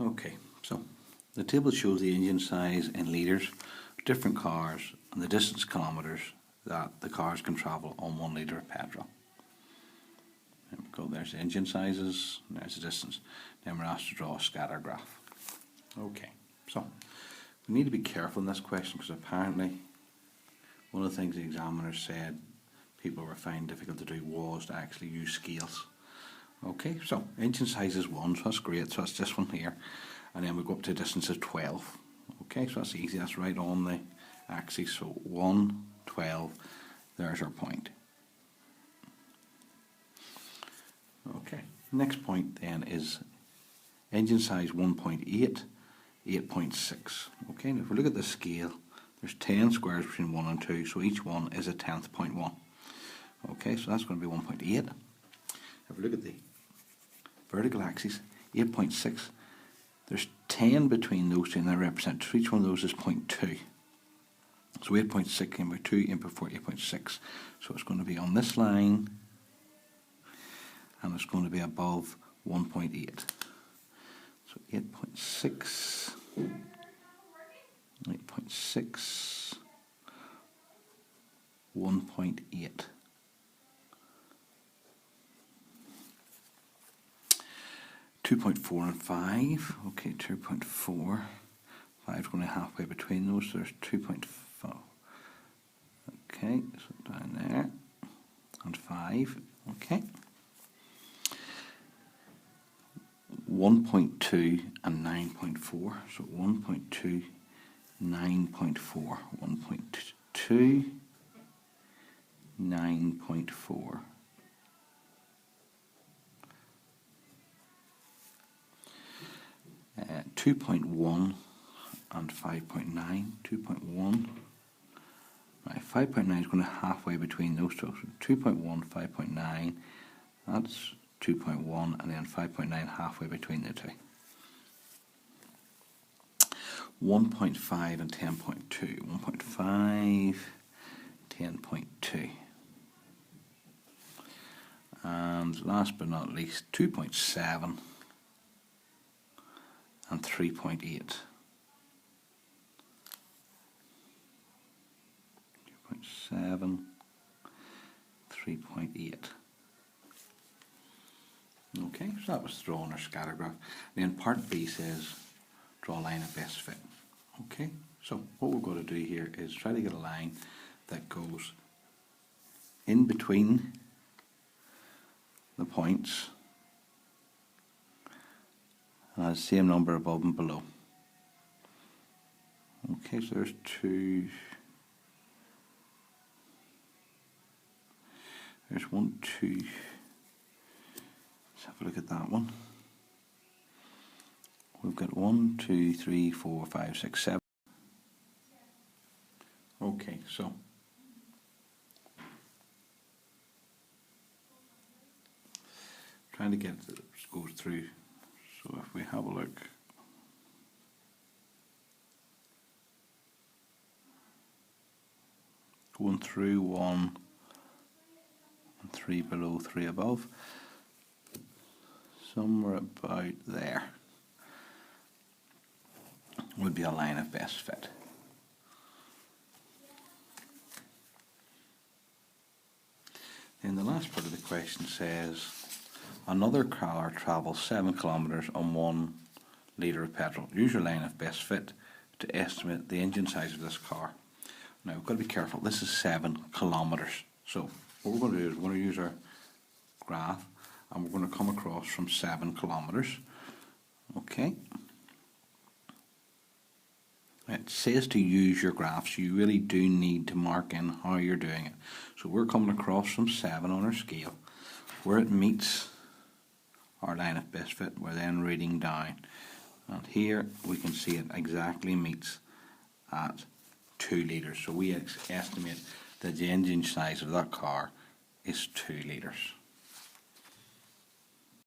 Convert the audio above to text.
Okay, so the table shows the engine size in litres, different cars, and the distance kilometres that the cars can travel on 1 litre of petrol. There we go, there's the engine sizes, and there's the distance. Then we're asked to draw a scatter graph. Okay, so we need to be careful in this question because apparently one of the things the examiner said people were finding difficult to do was to actually use scales. Okay, so engine size is 1, so that's great, so that's this one here. And then we go up to a distance of 12. Okay, so that's easy, that's right on the axis. So 1, 12, there's our point. Okay, next point then is engine size 1.8, 8.6. Okay, now if we look at the scale, there's 10 squares between 1 and 2, so each one is a 10th point 1. Okay, so that's going to be 1.8. If we look at the vertical axis, 8.6, there's 10 between those two, and that represents each one of those is 0.2. So 8.6 came by 2, input 4, 8.6. So it's going to be on this line, and it's going to be above 1.8. So 8.6, 8.6, 1.8. 2.4 and 5, okay, 2.4, 5 is going to be halfway between those, so there's 2.4, okay, so down there, and 5, okay. 1.2 and 9.4, so 1.2, 9.4, 1.2, 9.4. 2.1 and 5.9, 2.1, right, 5.9 is going to halfway between those two, so 2.1, 5.9, that's 2.1, and then 5.9 halfway between the two. 1.5 and 10.2, 1.5, 10.2. And last but not least, 2.7 and 3.8. 2.7, 3.8. Okay, so that was drawing our scatter graph. Then part B says draw a line of best fit. Okay, so what we're going to do here is try to get a line that goes in between the points and has the same number above and below. Okay, so there's 2, there's 1, 2, let's have a look at that one. We've got 1, 2, 3, 4, 5, 6, 7. Okay, so trying to get it goes through. So if we have a look, going through 1 and 3 below, 3 above, somewhere about there would be a line of best fit. Then the last part of the question says another car travels 7 kilometres on 1 litre of petrol. Use your line of best fit to estimate the engine size of this car. Now we've got to be careful, this is 7 kilometres. So what we're going to do is we're going to use our graph and we're going to come across from 7 kilometres. Okay. It says to use your graph, so you really do need to mark in how you're doing it. So we're coming across from 7 on our scale. Where it meets our line of best fit, we're then reading down. And here we can see it exactly meets at 2 litres. So we estimate that the engine size of that car is 2 litres.